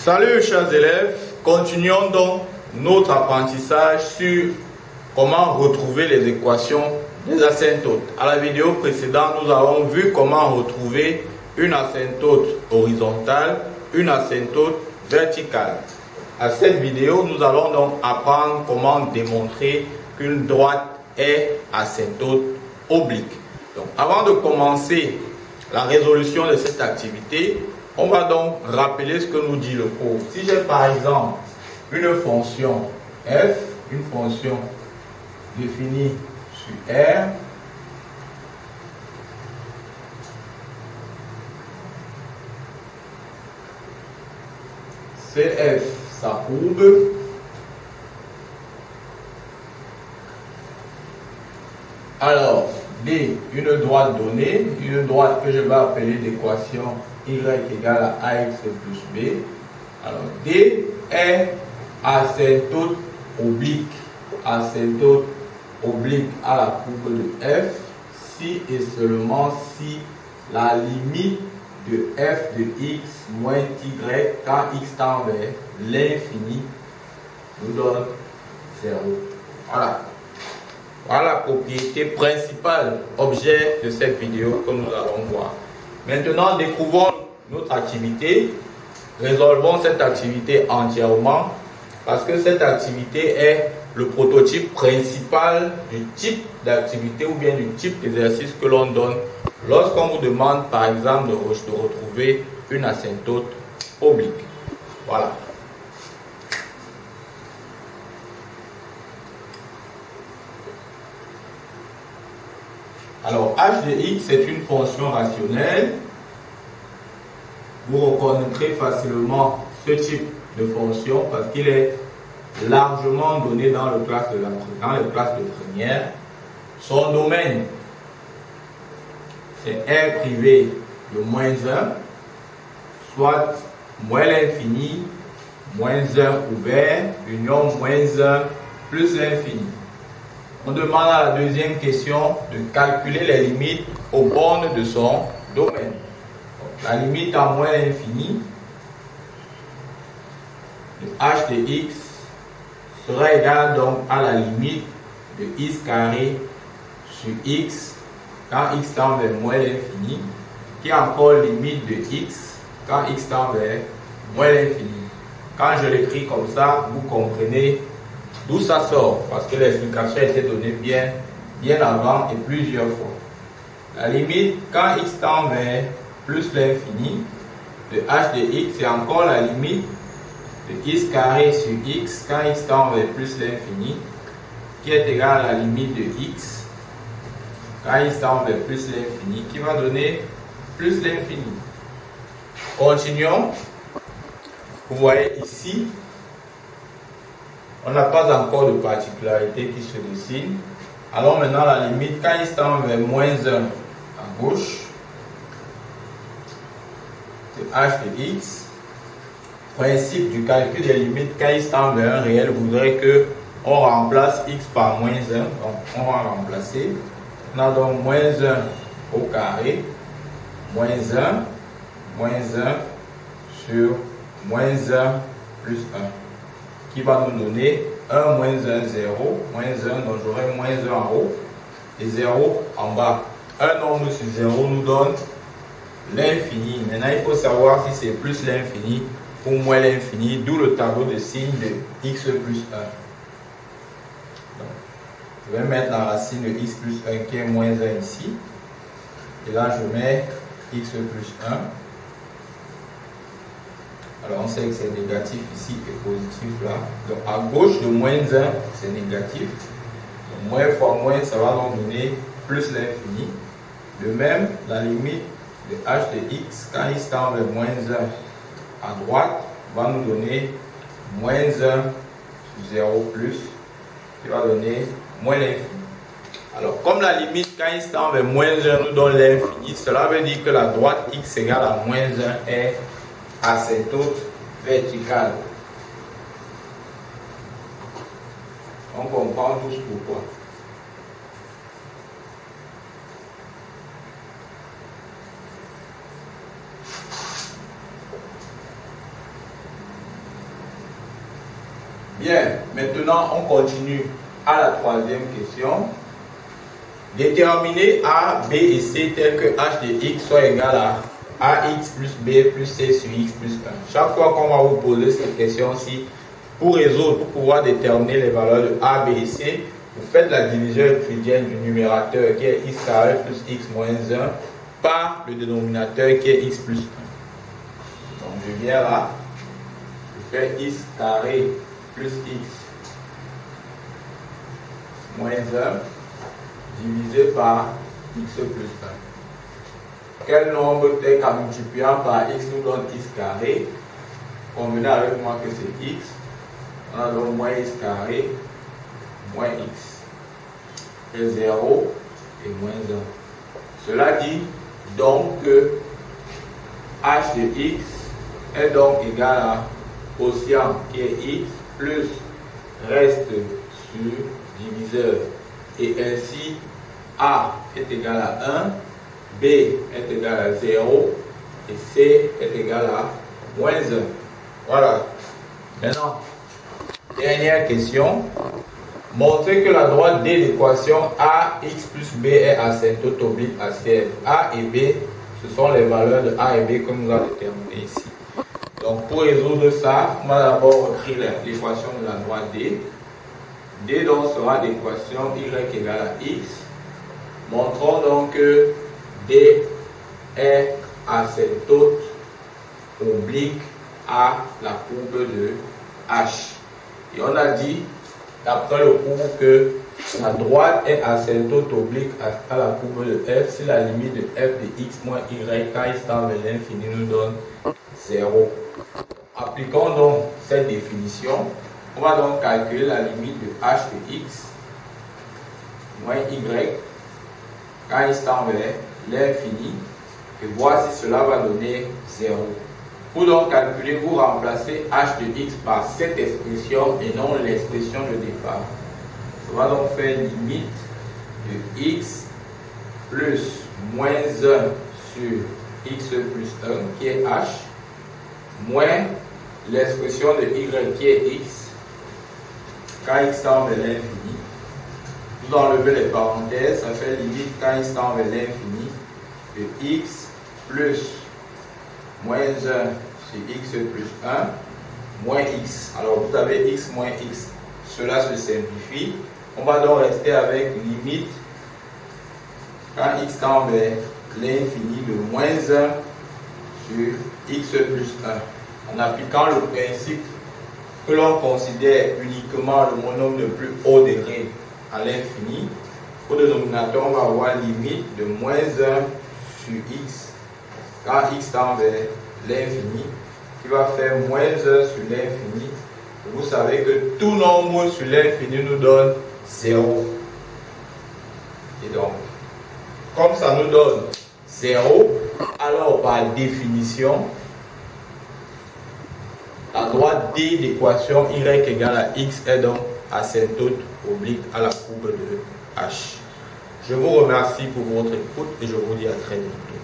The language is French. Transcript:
Salut chers élèves, continuons donc notre apprentissage sur comment retrouver les équations des asymptotes. À la vidéo précédente, nous avons vu comment retrouver une asymptote horizontale, une asymptote verticale. À cette vidéo, nous allons donc apprendre comment démontrer qu'une droite est asymptote oblique. Donc, avant de commencer la résolution de cette activité, on va donc rappeler ce que nous dit le cours. Si j'ai par exemple une fonction f, une fonction définie sur R, CF, sa courbe, alors D, une droite donnée, une droite que je vais appeler l'équation y égale à ax plus b. Alors D est asymptote oblique à la courbe de f si et seulement si la limite de f de x moins y quand x tend vers l'infini nous donne 0. Voilà. Voilà la propriété principale, objet de cette vidéo que nous allons voir. Maintenant, découvrons notre activité. Résolvons cette activité entièrement parce que cette activité est le prototype principal du type d'activité ou bien du type d'exercice que l'on donne lorsqu'on vous demande par exemple de retrouver une asymptote oblique. Voilà. Alors, h de x est une fonction rationnelle. Vous reconnaîtrez facilement ce type de fonction parce qu'il est largement donné dans les classes de première. Son domaine, c'est R privé de moins 1, soit moins l'infini, moins 1 ouvert, union moins 1 plus l'infini. On demande à la deuxième question de calculer les limites aux bornes de son domaine. La limite à moins l'infini de h de x sera égale donc à la limite de x carré sur x quand x tend vers moins l'infini, qui est encore limite de x quand x tend vers moins l'infini. Quand je l'écris comme ça, vous comprenez d'où ça sort, parce que l'explication a été donnée bien avant et plusieurs fois. La limite, quand x tend vers plus l'infini, de h de x, c'est encore la limite de x carré sur x, quand x tend vers plus l'infini, qui est égal à la limite de x, quand x tend vers plus l'infini, qui va donner plus l'infini. Continuons. Vous voyez ici, on n'a pas encore de particularité qui se dessine. Alors maintenant la limite, quand il tend vers moins 1 à gauche, de h de x, principe du calcul des limites, quand il tend vers un réel, voudrait que on remplace x par moins 1. Donc on va remplacer. On a donc moins 1 au carré, moins 1 sur moins 1 plus 1. Qui va nous donner 1 moins 1, 0, moins 1, donc j'aurai moins 1 en haut et 0 en bas. Un nombre sur 0 nous donne l'infini. Maintenant, il faut savoir si c'est plus l'infini ou moins l'infini, d'où le tableau de signes de x plus 1. Donc, je vais mettre la racine de x plus 1 qui est moins 1 ici. Et là, je mets x plus 1. Alors on sait que c'est négatif ici et positif là. Donc à gauche de moins 1, c'est négatif. Donc moins fois moins, ça va donc donner plus l'infini. De même, la limite de h de x, quand il tend vers moins 1 à droite, va nous donner moins 1 sur 0 plus, qui va donner moins l'infini. Alors comme la limite, quand il tend vers moins 1 nous donne l'infini, cela veut dire que la droite x égale à moins 1 est asymptote verticale. On comprend tous pourquoi. Bien, maintenant on continue à la troisième question. Déterminer A, B et C tel que h de x soit égal à ax plus b plus c sur x plus 1. Chaque fois qu'on va vous poser cette question-ci, pour résoudre, pour pouvoir déterminer les valeurs de A, B et C, vous faites la division euclidienne du numérateur qui est x carré plus x moins 1 par le dénominateur qui est x plus 1. Donc je viens là, je fais x carré plus x moins 1 divisé par x plus 1. Quel nombre tel qu'en multipliant par x nous donne x carré? Convenez avec moi que c'est x. On a donc moins x carré moins x. Et 0 et moins 1. Cela dit donc que h de x est donc égal à quotient qui est x plus reste sur diviseur. Et ainsi a est égal à 1, b est égal à 0 et c est égal à moins 1. Voilà. Maintenant, dernière question. Montrer que la droite D de l'équation ax plus b est asymptote oblique à CF. A et b, ce sont les valeurs de a et b que nous avons déterminées ici. Donc pour résoudre ça, on va d'abord écrire l'équation de la droite D. D donc sera l'équation y égale à x. Montrons donc que D est asymptote oblique à la courbe de h. Et on a dit, d'après le cours, que la droite est asymptote oblique à la courbe de f si la limite de f de x moins y quand x tend vers l'infini nous donne 0. Appliquons donc cette définition. On va donc calculer la limite de h de x moins y quand x tend vers l'infini et voir si cela va donner 0. Pour donc calculer, vous remplacez h de x par cette expression et non l'expression de départ. On va donc faire limite de x plus moins 1 sur x plus 1 qui est h moins l'expression de y qui est x quand x tend vers l'infini. Vous enlevez les parenthèses, ça fait limite quand x tend vers l'infini de x plus moins 1 sur x plus 1 moins x. Alors vous avez x moins x. Cela se simplifie. On va donc rester avec limite quand x tend vers l'infini de moins 1 sur x plus 1. En appliquant le principe que l'on considère uniquement le monome le plus haut degré à l'infini, au dénominateur on va avoir limite de moins 1 sur x quand x tend vers l'infini, qui va faire moins 1 sur l'infini. Vous savez que tout nombre sur l'infini nous donne 0. Et donc, comme ça nous donne 0, alors par définition, la droite D d'équation y égale à x est donc asymptote oblique à la courbe de h. Je vous remercie pour votre écoute et je vous dis à très bientôt.